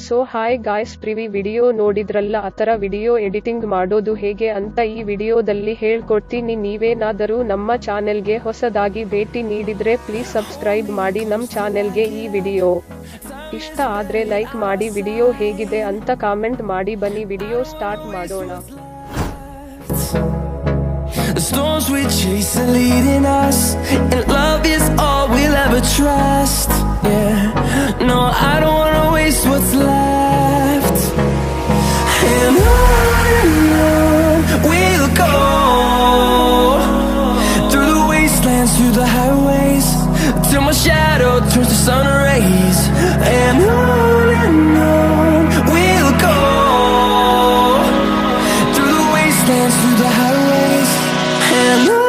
So hi guys, previous video ನೋಡಿದ್ರಲ್ಲ, ಆತರ video editing ಮಾಡೋದು ಹೇಗೆ ಅಂತ ಈ ವಿಡಿಯೋದಲ್ಲಿ ಹೇಳ್ಕೊಡ್ತೀನಿ. ನೀವೇನಾದರೂ ನಮ್ಮ ಚಾನೆಲ್ಗೆ ಹೊಸದಾಗಿ ಭೇಟಿ ನೀಡಿದ್ರೆ ಪ್ಲೀಸ್ ಸಬ್ಸ್ಕ್ರೈಬ್ ಮಾಡಿ ನಮ್ ಚಾನೆಲ್ಗೆ. ಈ ವಿಡಿಯೋ ಇಷ್ಟ ಆದ್ರೆ ಲೈಕ್ ಮಾಡಿ, ವಿಡಿಯೋ ಹೇಗಿದೆ ಅಂತ ಕಾಮೆಂಟ್ ಮಾಡಿ. ಬನ್ನಿ ವಿಡಿಯೋ ಸ್ಟಾರ್ಟ್ ಮಾಡೋಣ. The storms we chase are leading us, and love is all we'll ever trust. Yeah, no, I don't wanna waste what's left. And on we'll go, through the wastelands, through the highways, till my shadow turns to sun rays. And on we'll go, through the wastelands, through the highways, and on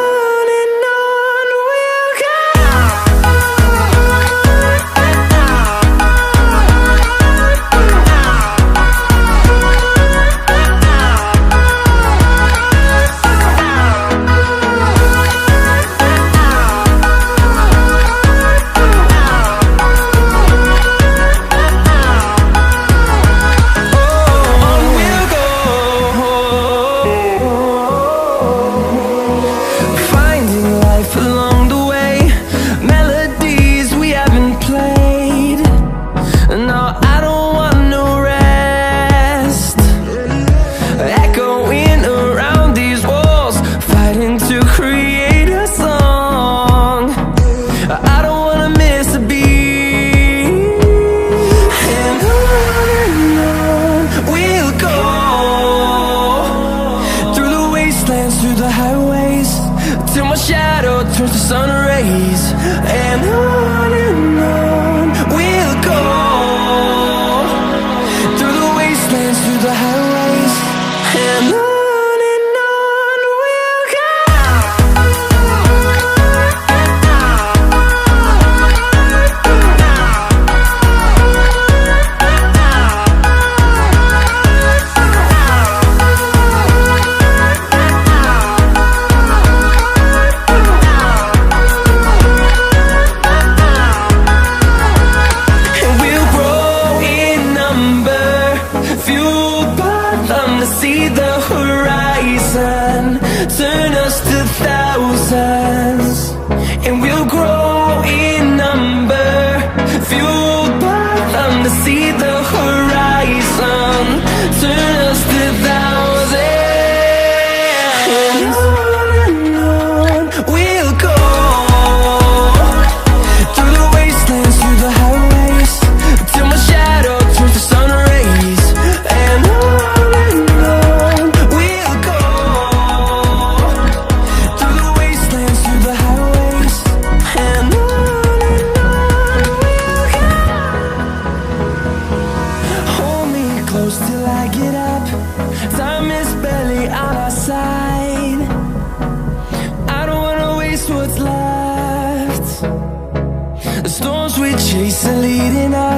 we'll go. Through the highways, till my shadow turns to sun rays. And on we'll go, through the wastelands, through the highways, and on we'll go. See the horizon, turn us to thousands, and we'll grow in number, fueled by them to see the horizon, turn us to thousands, and on we'll go, through the wastelands, through the highways, till my shadow turns to sun rays. And till I get up, time is barely on our side. I don't wanna waste what's left. The storms we chase are leading us.